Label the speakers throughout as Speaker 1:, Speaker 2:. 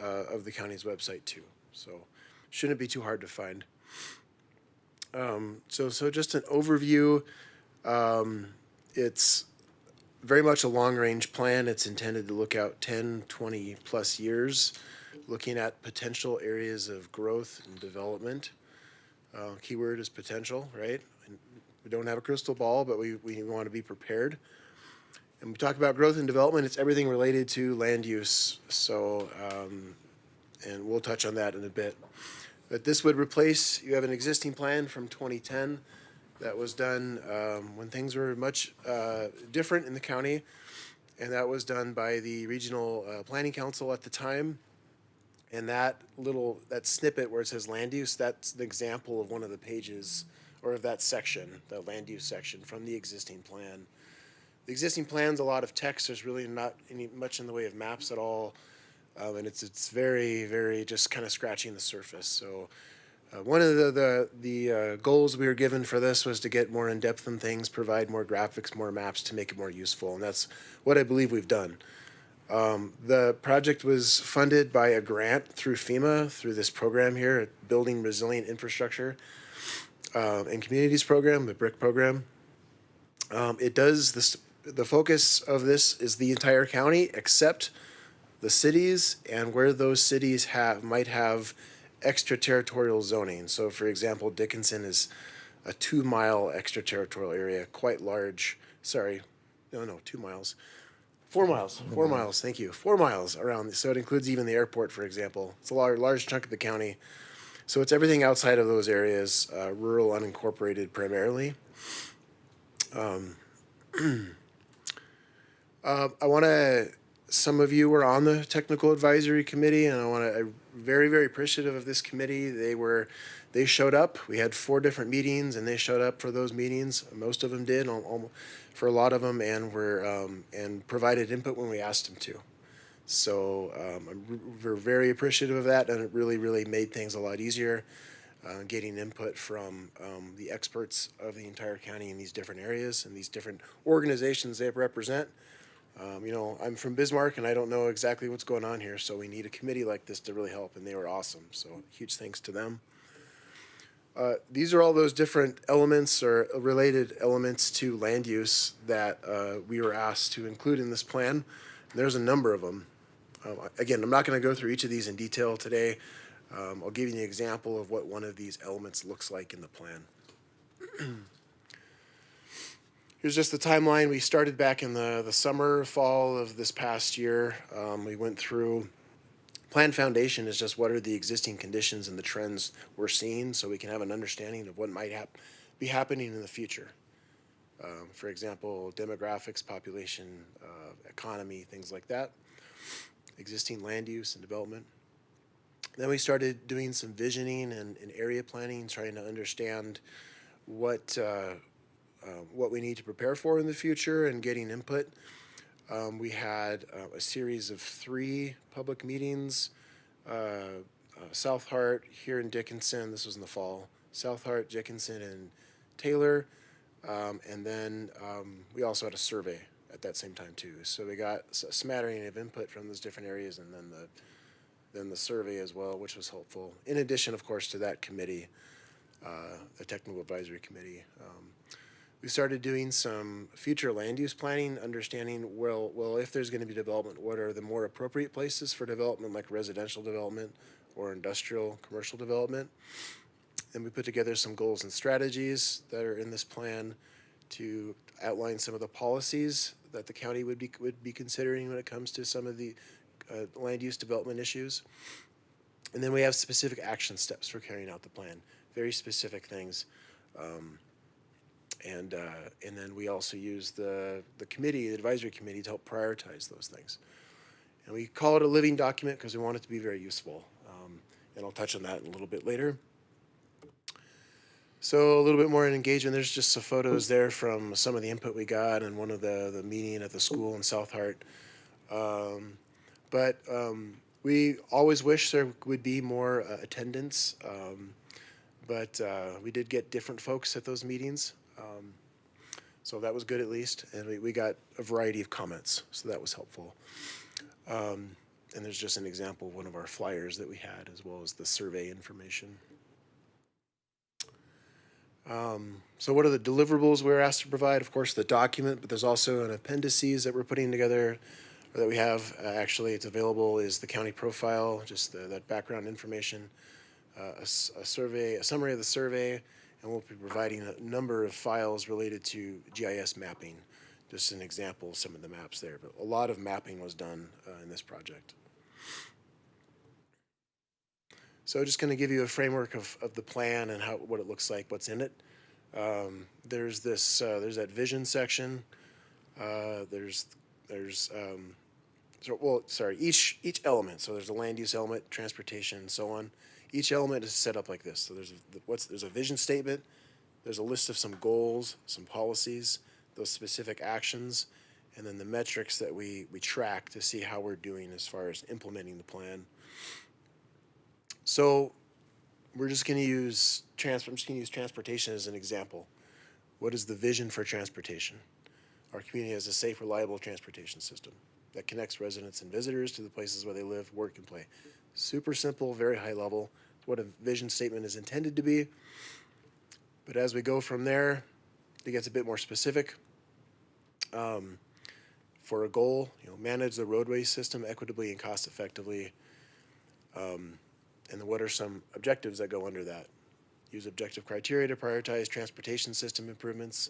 Speaker 1: of the county's website too. So shouldn't be too hard to find. So just an overview. It's very much a long-range plan. It's intended to look out 10, 20 plus years, looking at potential areas of growth and development. Keyword is potential, right? And we don't have a crystal ball, but we want to be prepared. And we talk about growth and development, it's everything related to land use. So, and we'll touch on that in a bit. But this would replace, you have an existing plan from 2010 that was done when things were much different in the county. And that was done by the Regional Planning Council at the time. And that snippet where it says land use, that's the example of one of the pages, or of that section, the land use section from the existing plan. The existing plan's a lot of text. There's really not much in the way of maps at all. And it's very, very just kind of scratching the surface. So one of the goals we were given for this was to get more in depth in things, provide more graphics, more maps to make it more useful. And that's what I believe we've done. The project was funded by a grant through FEMA, through this program here, Building Resilient Infrastructure and Communities program, the BRIC program. The focus of this is the entire county except the cities and where those cities might have extraterritorial zoning. So for example, Dickinson is a 2-mile extraterritorial area, quite large. Sorry, no, 2 miles. 4 miles, 4 miles, thank you. 4 miles around, so it includes even the airport, for example. It's a large chunk of the county. So it's everything outside of those areas, rural, unincorporated primarily. Some of you were on the technical advisory committee, and I'm very, very appreciative of this committee. They showed up. We had 4 different meetings, and they showed up for those meetings. Most of them did, for a lot of them, and provided input when we asked them to. So we're very appreciative of that, and it really, really made things a lot easier. Getting input from the experts of the entire county in these different areas and these different organizations they represent. I'm from Bismarck and I don't know exactly what's going on here, so we need a committee like this to really help, and they were awesome. So huge thanks to them. These are all those different elements or related elements to land use that we were asked to include in this plan. And there's a number of them. Again, I'm not going to go through each of these in detail today. I'll give you an example of what one of these elements looks like in the plan. Here's just the timeline. We started back in the summer, fall of this past year. We went through, plan foundation is just what are the existing conditions and the trends we're seeing so we can have an understanding of what might be happening in the future. For example, demographics, population, economy, things like that. Existing land use and development. Then we started doing some visioning and area planning, trying to understand what we need to prepare for in the future and getting input. We had a series of 3 public meetings, South Hart, here in Dickinson, this was in the fall, South Hart, Dickinson, and Taylor, and then we also had a survey at that same time too. So we got a smattering of input from those different areas, and then the survey as well, which was helpful. In addition, of course, to that committee, the technical advisory committee. We started doing some future land use planning, understanding, well, if there's going to be development, what are the more appropriate places for development, like residential development or industrial, commercial development. And we put together some goals and strategies that are in this plan to outline some of the policies that the county would be considering when it comes to some of the land use development issues. And then we have specific action steps for carrying out the plan, very specific things. And then we also use the committee, the advisory committee, to help prioritize those things. And we call it a living document because we want it to be very useful. And I'll touch on that a little bit later. So a little bit more in engagement. There's just some photos there from some of the input we got and one of the meeting at the school in South Hart. But we always wish there would be more attendance. But we did get different folks at those meetings. So that was good at least. And we got a variety of comments. So that was helpful. And there's just an example of one of our flyers that we had, as well as the survey information. So what are the deliverables we're asked to provide? Of course, the document, but there's also an appendices that we're putting together, or that we have. Actually, it's available, is the county profile, just that background information, a survey, a summary of the survey, and we'll be providing a number of files related to GIS mapping. Just an example of some of the maps there, but a lot of mapping was done in this project. So just going to give you a framework of the plan and what it looks like, what's in it. There's that vision section. Each element. So there's a land use element, transportation, and so on. Each element is set up like this. So there's a vision statement. There's a list of some goals, some policies, those specific actions, and then the metrics that we track to see how we're doing as far as implementing the plan. So we're just going to use transportation as an example. What is the vision for transportation? Our community has a safe, reliable transportation system that connects residents and visitors to the places where they live, work, and play. Super simple, very high level. What a vision statement is intended to be. But as we go from there, it gets a bit more specific. For a goal, manage the roadway system equitably and cost effectively. And then what are some objectives that go under that? Use objective criteria to prioritize transportation system improvements,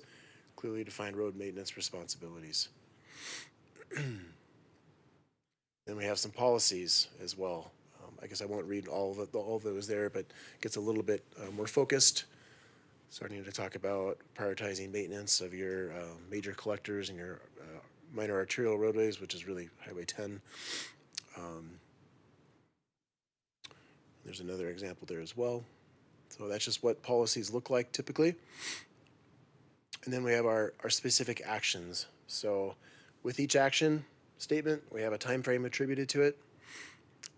Speaker 1: clearly define road maintenance responsibilities. Then we have some policies as well. I guess I won't read all of those there, but it gets a little bit more focused. Starting to talk about prioritizing maintenance of your major collectors and your minor arterial roadways, which is really Highway 10. There's another example there as well. So that's just what policies look like typically. And then we have our specific actions. So with each action statement, we have a time frame attributed to it.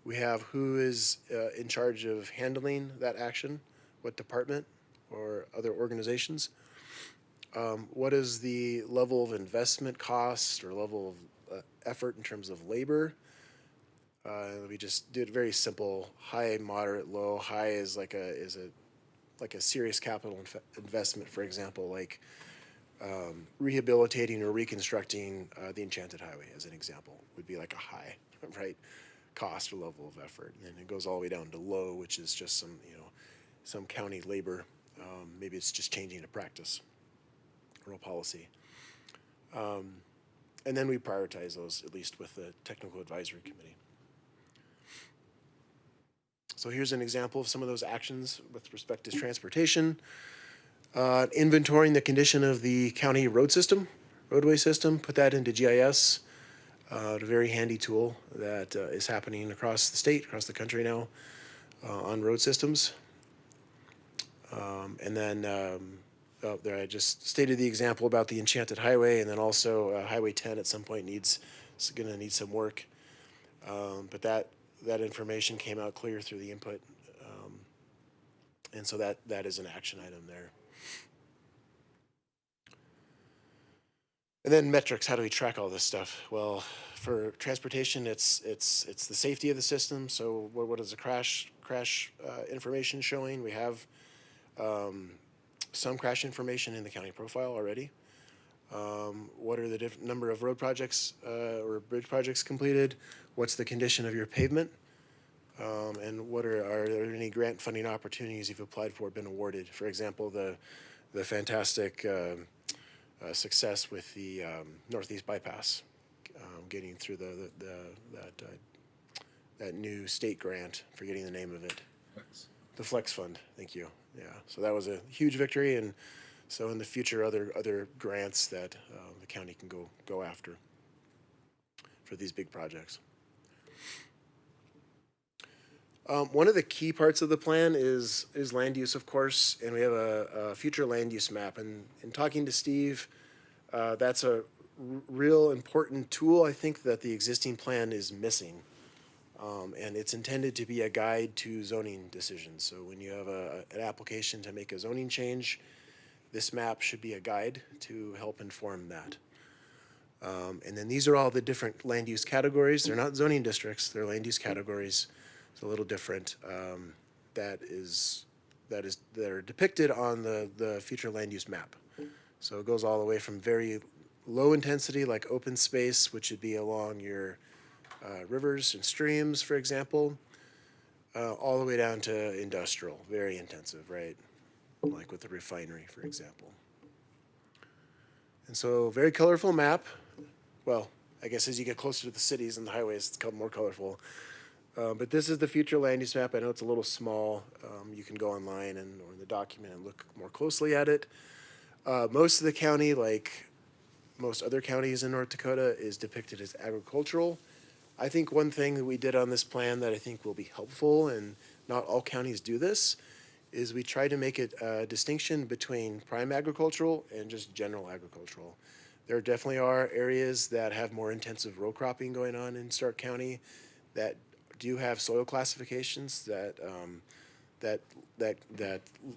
Speaker 1: We have who is in charge of handling that action, what department or other organizations. What is the level of investment cost or level of effort in terms of labor? We just did very simple: high, moderate, low. High is like a serious capital investment, for example, like rehabilitating or reconstructing the Enchanted Highway, as an example, would be like a high, right, cost or level of effort. And then it goes all the way down to low, which is just some county labor. Maybe it's just changing a practice or a policy. And then we prioritize those, at least with the technical advisory committee. So here's an example of some of those actions with respect to transportation. Inventorying the condition of the county roadway system, put that into GIS. A very handy tool that is happening across the state, across the country now, on road systems. And then there I just stated the example about the Enchanted Highway, and then also Highway 10 at some point is going to need some work. But that information came out clear through the input, and so that is an action item there. And then metrics. How do we track all this stuff? Well, for transportation, it's the safety of the system. So what is the crash information showing? We have some crash information in the county profile already. What are the number of road projects or bridge projects completed? What's the condition of your pavement? And are there any grant funding opportunities you've applied for, been awarded? For example, the fantastic success with the Northeast Bypass, getting through that new state grant, forgetting the name of it. The Flex Fund. Thank you. Yeah. So that was a huge victory, and so in the future, other grants that the county can go after for these big projects. One of the key parts of the plan is land use, of course, and we have a future land use map. And in talking to Steve, that's a real important tool, I think, that the existing plan is missing. And it's intended to be a guide to zoning decisions. So when you have an application to make a zoning change, this map should be a guide to help inform that. And then these are all the different land use categories. They're not zoning districts, they're land use categories. It's a little different. That is, that are depicted on the future land use map. So it goes all the way from very low intensity, like open space, which would be along your rivers and streams, for example, all the way down to industrial, very intensive, right? Like with the refinery, for example. And so, very colorful map. Well, I guess as you get closer to the cities and the highways, it's more colorful. But this is the future land use map. I know it's a little small. You can go online or in the document and look more closely at it. Most of the county, like most other counties in North Dakota, is depicted as agricultural. I think one thing that we did on this plan that I think will be helpful, and not all counties do this, is we try to make it a distinction between prime agricultural and just general agricultural. There definitely are areas that have more intensive row cropping going on in Stark County that do have soil classifications that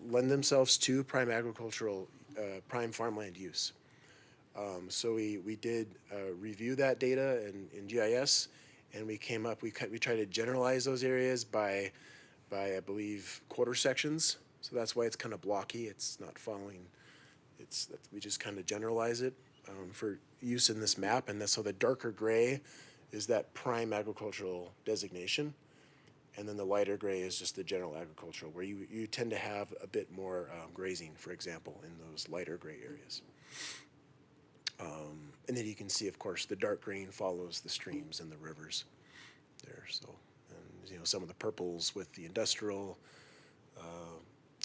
Speaker 1: lend themselves to prime agricultural, prime farmland use. So we did review that data in GIS, and we came up. We tried to generalize those areas by I believe quarter sections. So that's why it's kind of blocky. It's not following. We just kind of generalize it for use in this map, and so the darker gray is that prime agricultural designation, and then the lighter gray is just the general agricultural, where you tend to have a bit more grazing, for example, in those lighter gray areas. And then you can see, of course, the dark green follows the streams and the rivers there. So, and some of the purples with the industrial,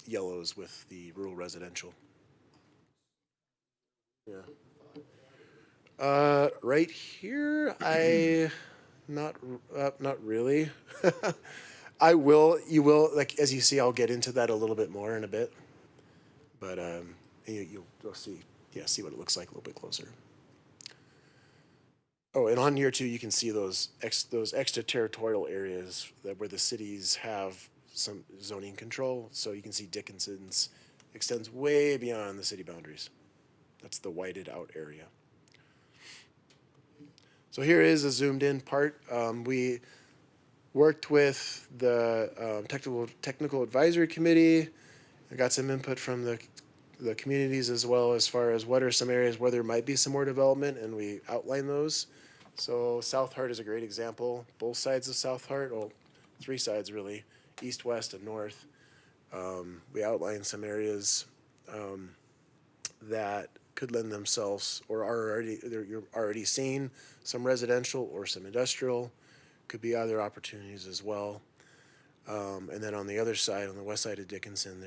Speaker 1: yellows with the rural residential. Yeah. Right here, not really. I will. You will, like, as you see. I'll get into that a little bit more in a bit. But you'll see. Yeah, see what it looks like a little bit closer. Oh, and on here too, you can see those extraterritorial areas where the cities have some zoning control. So you can see Dickinson's extends way beyond the city boundaries. That's the whited out area. So here is a zoomed in part. We worked with the technical advisory committee. I got some input from the communities as well, as far as what are some areas where there might be some more development, and we outline those. So South Heart is a great example. Both sides of South Heart, well, three sides really, east, west, and north. We outline some areas that could lend themselves, or you're already seeing some residential or some industrial. Could be other opportunities as well. And then on the other side, on the west side of Dickinson,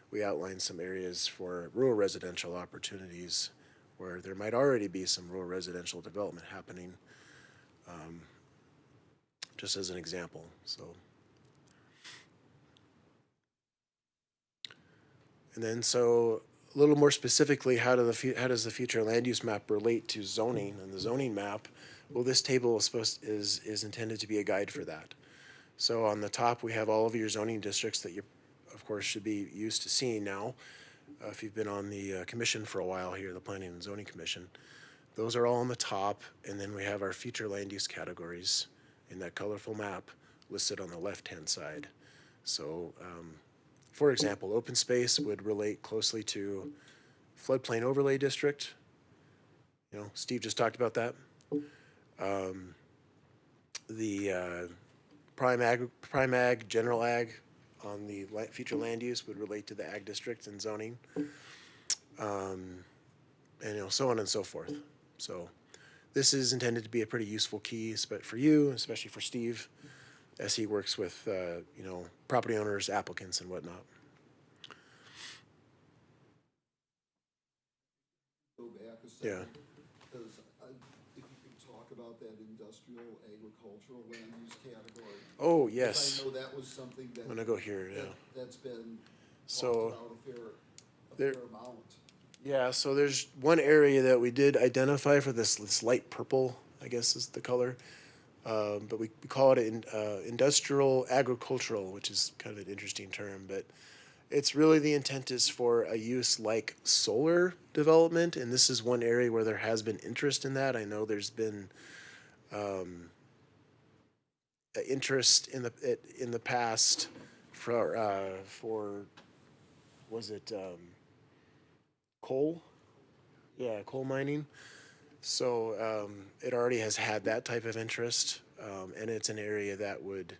Speaker 1: we outline some areas for rural residential opportunities where there might already be some rural residential development happening, just as an example. So, and then so a little more specifically, how does the future land use map relate to zoning and the zoning map? Well, this table is intended to be a guide for that. So on the top, we have all of your zoning districts that you, of course, should be used to seeing now. If you've been on the commission for a while here, the Planning and Zoning Commission, those are all on the top. And then we have our future land use categories in that colorful map listed on the left-hand side. So, for example, open space would relate closely to floodplain overlay district. Steve just talked about that. The prime ag, general ag on the future land use would relate to the ag district and zoning, and so on and so forth. So this is intended to be a pretty useful key, but for you, especially for Steve, as he works with property owners, applicants, and whatnot.
Speaker 2: Go back a second.
Speaker 1: Yeah.
Speaker 2: Because if you could talk about that industrial agricultural land use category.
Speaker 1: Oh, yes.
Speaker 2: I know that was something that.
Speaker 1: I'm gonna go here. Yeah.
Speaker 2: That's been
Speaker 1: So
Speaker 2: talked about a fair amount.
Speaker 1: Yeah, so there's one area that we did identify for this light purple, I guess is the color, but we call it industrial agricultural, which is kind of an interesting term. But It's really the intent is for a use like solar development, and this is one area where there has been interest in that. I know there's been interest in the past for was it coal? Yeah, coal mining. So it already has had that type of interest, and it's an area that would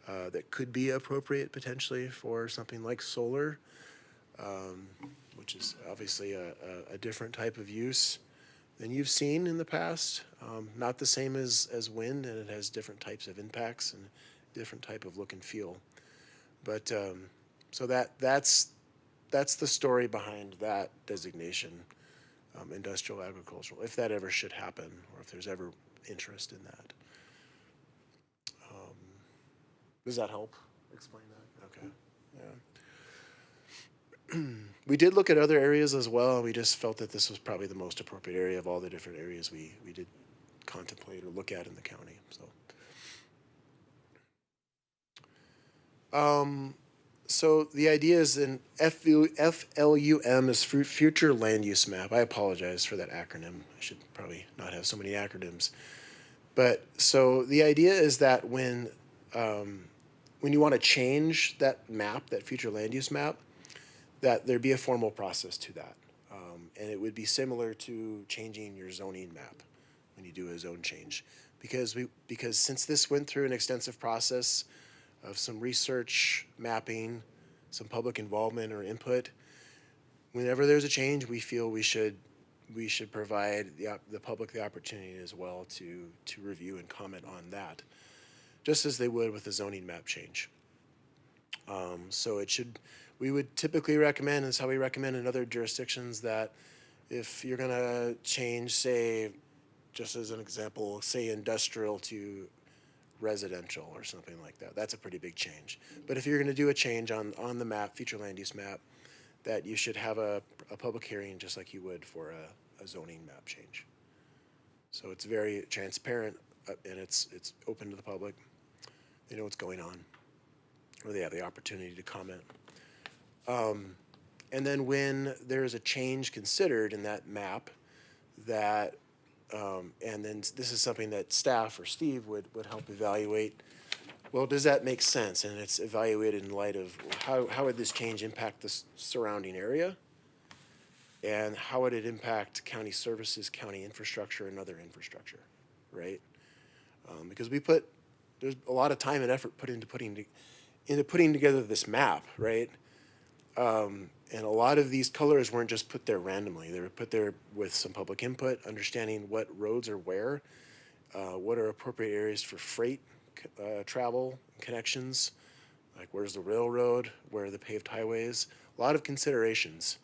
Speaker 1: that could be appropriate potentially for something like solar, which is obviously a different type of use than you've seen in the past. Not the same as wind, and it has different types of impacts and different type of look and feel. But so that's the story behind that designation, industrial agricultural, if that ever should happen, or if there's ever interest in that. Does that help explain that? Okay. Yeah. We did look at other areas as well, and we just felt that this was probably the most appropriate area of all the different areas we did contemplate or look at in the county. So the idea is in FLUM is Future Land Use Map. I apologize for that acronym. I should probably not have so many acronyms. But so the idea is that when you want to change that map, that future land use map, that there be a formal process to that. And it would be similar to changing your zoning map when you do a zone change. Because since this went through an extensive process of some research, mapping, some public involvement or input, whenever there's a change, we feel we should provide the public the opportunity as well to review and comment on that, just as they would with a zoning map change. So we would typically recommend, and it's how we recommend in other jurisdictions, that if you're gonna change, say, just as an example, say industrial to residential or something like that, that's a pretty big change. But if you're gonna do a change on the map, future land use map, that you should have a public hearing just like you would for a zoning map change. So it's very transparent, and it's open to the public. They know what's going on, or they have the opportunity to comment. And then when there's a change considered in that map, that and then this is something that staff or Steve would help evaluate. Well, does that make sense? And it's evaluated in light of how would this change impact the surrounding area, and how would it impact county services, county infrastructure, and other infrastructure, right? Because there's a lot of time and effort put into putting together this map, right? And a lot of these colors weren't just put there randomly. They were put there with some public input, understanding what roads are where, what are appropriate areas for freight travel connections, like where's the railroad, where are the paved highways, a lot of considerations,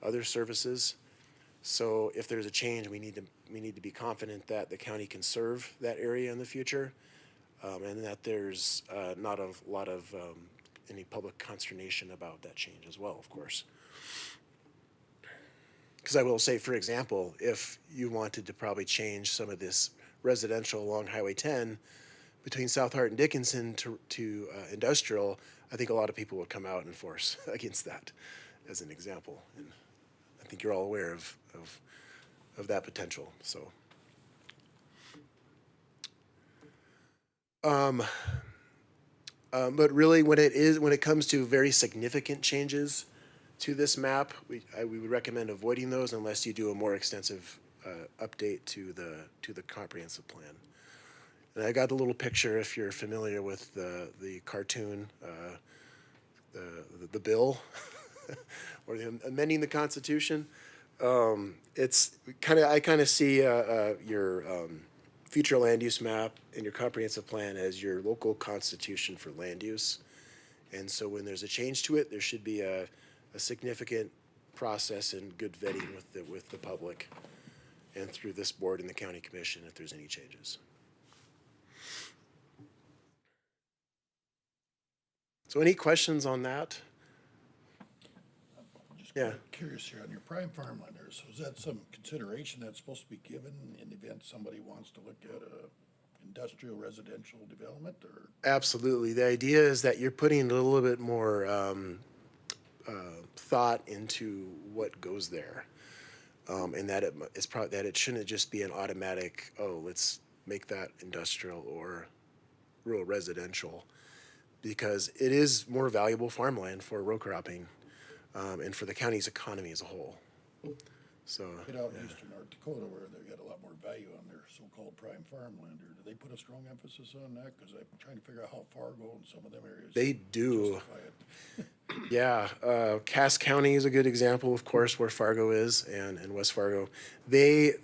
Speaker 1: other services. So if there's a change, we need to be confident that the county can serve that area in the future, and that there's not a lot of any public consternation about that change as well, of course. Because I will say, for example, if you wanted to probably change some of this residential along Highway 10 between South Hart and Dickinson to industrial, I think a lot of people would come out and force against that, as an example. And I think you're all aware of that potential. So, but really, when it comes to very significant changes to this map, we would recommend avoiding those unless you do a more extensive update to the comprehensive plan. And I got a little picture, if you're familiar with the cartoon, the bill, or the amending the Constitution. It's I kind of see your future land use map and your comprehensive plan as your local constitution for land use. And so when there's a change to it, there should be a significant process and good vetting with the public and through this board and the county commission if there's any changes. So any questions on that?
Speaker 3: Just
Speaker 1: Yeah.
Speaker 3: curious here on your prime farmland there, so is that some consideration that's supposed to be given in the event somebody wants to look at a industrial residential development, or?
Speaker 1: Absolutely. The idea is that you're putting a little bit more thought into what goes there, and that it's probably that it shouldn't just be an automatic. Oh, let's make that industrial or rural residential, because it is more valuable farmland for row cropping, and for the county's economy as a whole. So
Speaker 3: Get out in eastern North Dakota where they got a lot more value on their so-called prime farmland, or do they put a strong emphasis on that? Cause I'm trying to figure out how Fargo and some of them areas.
Speaker 1: they do.
Speaker 3: justify it.
Speaker 1: Yeah, Cass County is a good example, of course, where Fargo is, and West Fargo. They,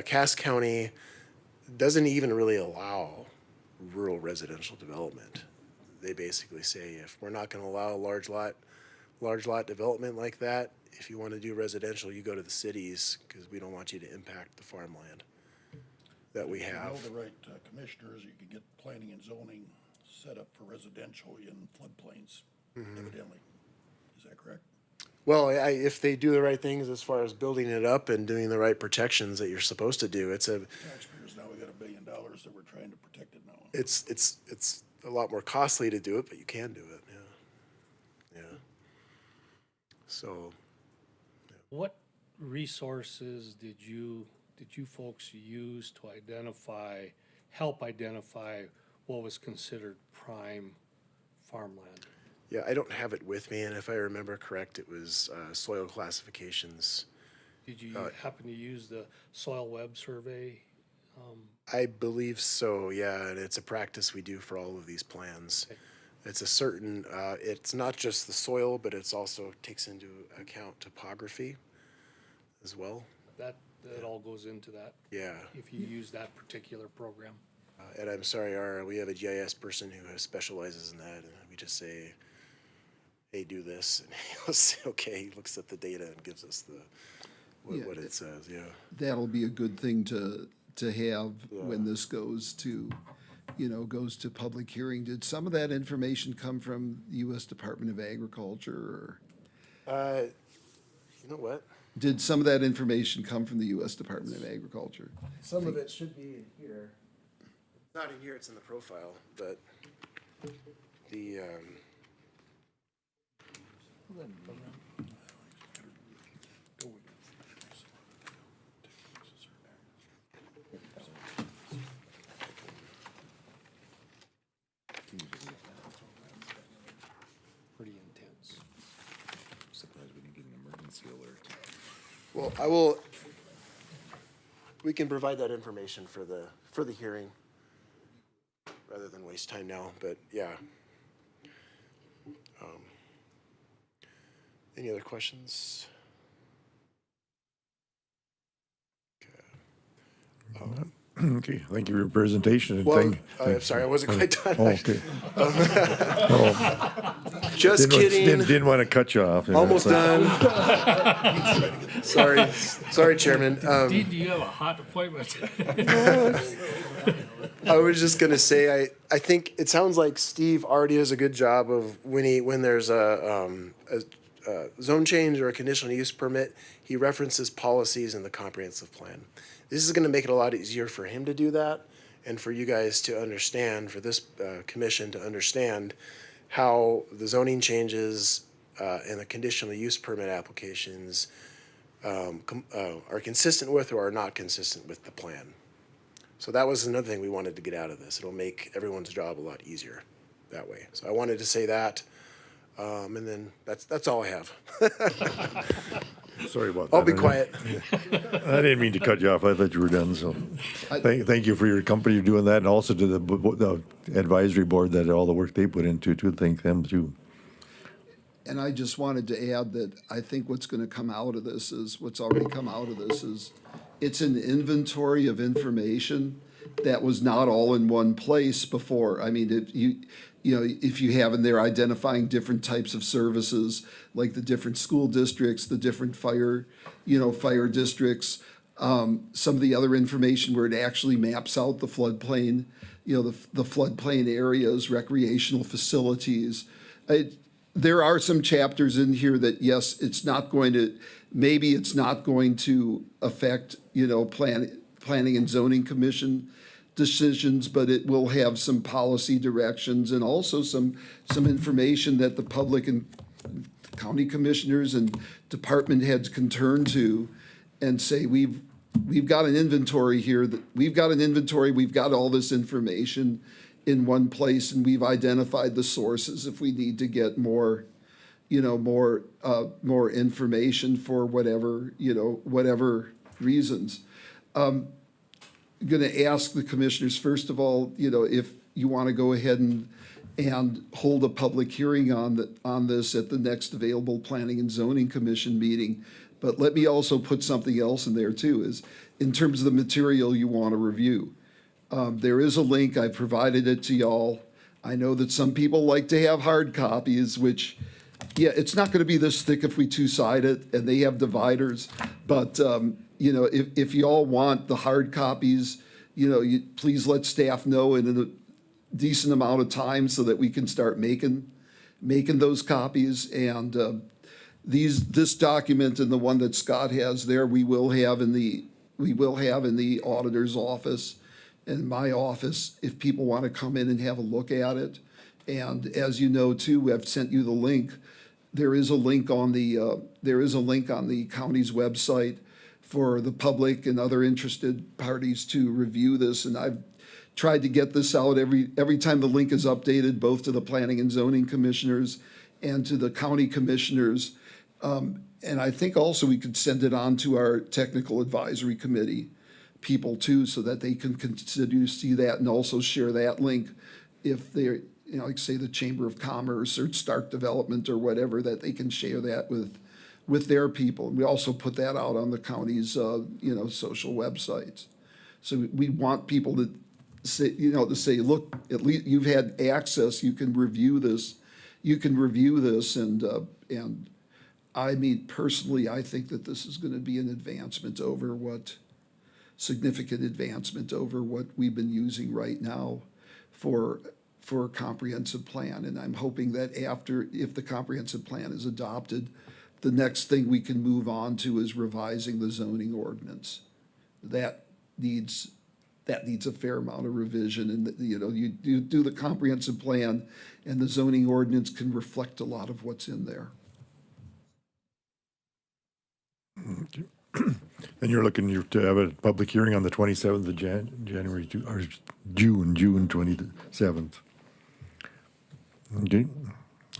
Speaker 1: Cass County doesn't even really allow rural residential development. They basically say if we're not going to allow large lot development like that, if you want to do residential, you go to the cities because we don't want you to impact the farmland that we
Speaker 3: If you
Speaker 1: have.
Speaker 3: know the right commissioners, you can get planning and zoning set up for residential in floodplains, evidently. Is that correct?
Speaker 1: Well, if they do the right things as far as building it up and doing the right protections that you're supposed to do, it's
Speaker 3: Taxpayers, now we got $1 billion that we're trying to protect it now.
Speaker 1: it's a lot more costly to do it, but you can do it. Yeah. So
Speaker 4: What resources did you folks use to help identify what was considered prime farmland?
Speaker 1: yeah, I don't have it with me, and if I remember correct, it was soil classifications.
Speaker 4: Did you happen to use the soil web survey?
Speaker 1: I believe so. Yeah, and it's a practice we do for all of these plans. It's a certain. It's not just the soil, but it's also takes into account topography as well.
Speaker 4: That all goes into that,
Speaker 1: Yeah.
Speaker 4: if you use that particular program.
Speaker 1: And I'm sorry, we have a GIS person who specializes in that, and we just say, "Hey, do this," and he'll say, "Okay." He looks at the data and gives us what it says. Yeah.
Speaker 2: That'll be a good thing to have when this goes to, goes to public hearing. Did some of that information come from the U.S. Department of Agriculture, or
Speaker 1: You know what?
Speaker 2: did some of that information come from the U.S. Department of Agriculture?
Speaker 1: Some of it should be in here. Not in here. It's in the profile, but the.
Speaker 4: Pretty intense.
Speaker 5: Surprised we didn't get an emergency alert.
Speaker 1: Well, we can provide that information for the hearing rather than waste time now, but yeah. Any other questions?
Speaker 6: Okay, thank you for your presentation. And
Speaker 1: Well, I'm sorry, I wasn't quite done.
Speaker 6: Oh, okay.
Speaker 1: Just kidding.
Speaker 6: Didn't want to cut you off.
Speaker 1: Almost done. Sorry, Chairman.
Speaker 4: Dean, do you have a hot appointment?
Speaker 1: I was just gonna say, I think it sounds like Steve already does a good job of when there's a zone change or a conditional use permit, he references policies in the comprehensive plan. This is gonna make it a lot easier for him to do that and for you guys to understand, for this commission to understand how the zoning changes and the conditional use permit applications are consistent with or are not consistent with the plan. So that was another thing we wanted to get out of this. It'll make everyone's job a lot easier that way. So I wanted to say that, and then that's all I have.
Speaker 6: Sorry about that.
Speaker 1: I'll be quiet.
Speaker 6: I didn't mean to cut you off. I thought you were done, so thank you for your company doing that, and also to the advisory board that all the work they put into to thank them too.
Speaker 2: And I just wanted to add that I think what's going to come out of this is, what's already come out of this is, it's an inventory of information that was not all in one place before. I mean, if you have in there identifying different types of services, like the different school districts, the different fire districts, some of the other information where it actually maps out the floodplain, the floodplain areas, recreational facilities. There are some chapters in here that, yes, maybe it's not going to affect, planning and zoning commission decisions, but it will have some policy directions and also some information that the public county commissioners and department heads can turn to and say, we've got an inventory here, we've got all this information in one place, and we've identified the sources if we need to get more, more information for whatever reasons. Going to ask the commissioners, first of all, if you want to go ahead and hold a public hearing on this at the next available Planning and Zoning Commission meeting. But let me also put something else in there too, is in terms of the material you want to review. There is a link, I provided it to y'all. I know that some people like to have hard copies, which, yeah, it's not going to be this thick if we two-side it, and they have dividers. But, if y'all want the hard copies, please let staff know in a decent amount of time so that we can start making those copies. And this document and the one that Scott has there, we will have in the auditor's office and my office if people want to come in and have a look at it. And as you know too, I've sent you the link. There is a link on the county's website for the public and other interested parties to review this. And I've tried to get this out every time the link is updated, both to the planning and zoning commissioners and to the county commissioners. And I think also we could send it on to our technical advisory committee people too, so that they can consider to see that and also share that link if they're, like say the Chamber of Commerce or Stark Development or whatever, that they can share that with their people. And we also put that out on the county's, social websites. So we want people to say, look, at least you've had access, you can review this, and I mean, personally, I think that this is going to be an significant advancement over what we've been using right now for a comprehensive plan. And I'm hoping that if the comprehensive plan is adopted, the next thing we can move on to is revising the zoning ordinance. That needs a fair amount of revision, and you do the comprehensive plan, and the zoning ordinance can reflect a lot of what's in there.
Speaker 6: And you're looking to have a public hearing on the 27th of January, or June 27th. Okay,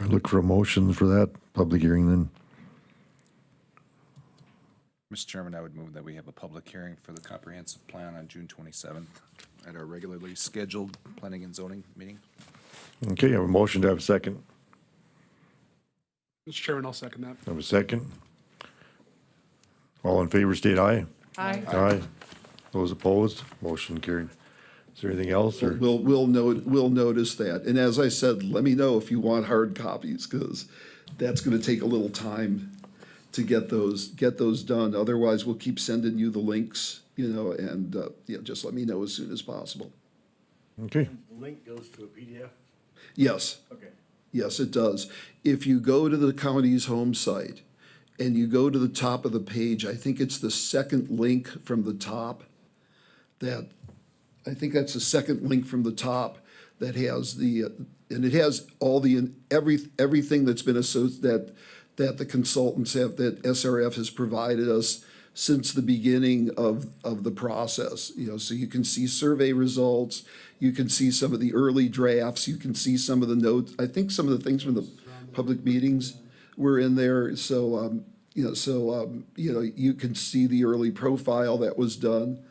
Speaker 6: I look for a motion for that public hearing then.
Speaker 5: Mr. Chairman, I would move that we have a public hearing for the comprehensive plan on June 27th at our regularly scheduled planning and zoning meeting.
Speaker 6: Okay, I have a motion to have a second.
Speaker 7: Mr. Chairman, I'll second that.
Speaker 6: I have a second. All in favor, state aye.
Speaker 8: Aye.
Speaker 6: Aye. Those opposed, motion carried. Is there anything else, or?
Speaker 2: We'll notice that. And as I said, let me know if you want hard copies, because that's going to take a little time to get those done. Otherwise, we'll keep sending you the links, and just let me know as soon as possible.
Speaker 6: Okay,
Speaker 9: The link goes to a PDF?
Speaker 2: Yes.
Speaker 9: Okay.
Speaker 2: Yes, it does. If you go to the county's home site and you go to the top of the page, I think it's the second link from the top that has and it has all everything that's been associated, that the consultants have, that SRF has provided us since the beginning of the process. So you can see survey results, you can see some of the early drafts, you can see some of the notes. I think some of the things from the public meetings were in there. So, you can see the early profile that was done.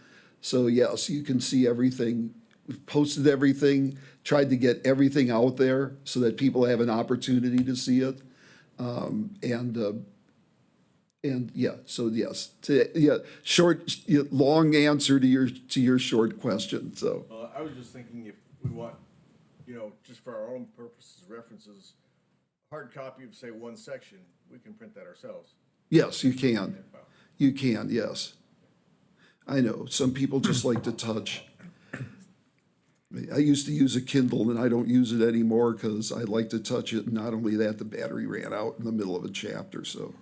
Speaker 2: So yes, you can see everything. We've posted everything, tried to get everything out there so that people have an opportunity to see it. Long answer to your short question. So
Speaker 9: I was just thinking if we want, just for our own purposes, references, a hard copy of, say, one section, we can print that ourselves.
Speaker 2: yes, you can. You can, yes. I know, some people just like to touch. I used to use a Kindle, and I don't use it anymore because I like to touch it. And not only that, the battery ran out in the middle of a chapter, so.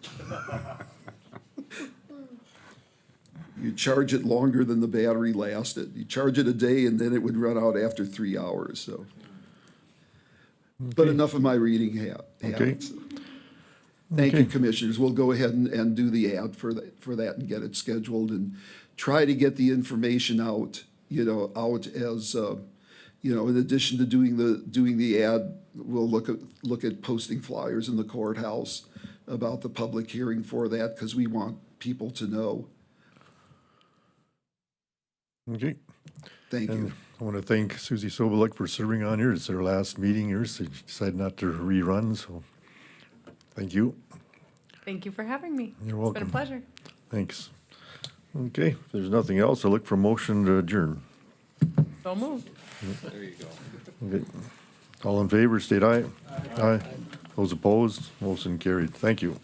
Speaker 2: You charge it longer than the battery lasted. You charge it a day, and then it would run out after 3 hours, so. But enough of my reading
Speaker 6: Okay.
Speaker 2: habits. Thank you,
Speaker 6: Okay.
Speaker 2: commissioners. We'll go ahead and do the ad for that and get it scheduled and try to get the information out, out as, in addition to doing the ad, we'll look at posting flyers in the courthouse about the public hearing for that, because we want people to know.
Speaker 6: Okay.
Speaker 2: Thank
Speaker 6: And
Speaker 2: you.
Speaker 6: I want to thank Susie Sobolek for serving on here. It's her last meeting here, so she decided not to rerun, so thank you.
Speaker 7: Thank you for having me.
Speaker 6: You're
Speaker 7: It's
Speaker 6: welcome.
Speaker 7: been a pleasure.
Speaker 6: Thanks. Okay, if there's nothing else, I look for motion to adjourn.
Speaker 7: So moved.
Speaker 5: There you go.
Speaker 6: Okay. All in favor, state aye. Aye. Those opposed, motion carried. Thank you.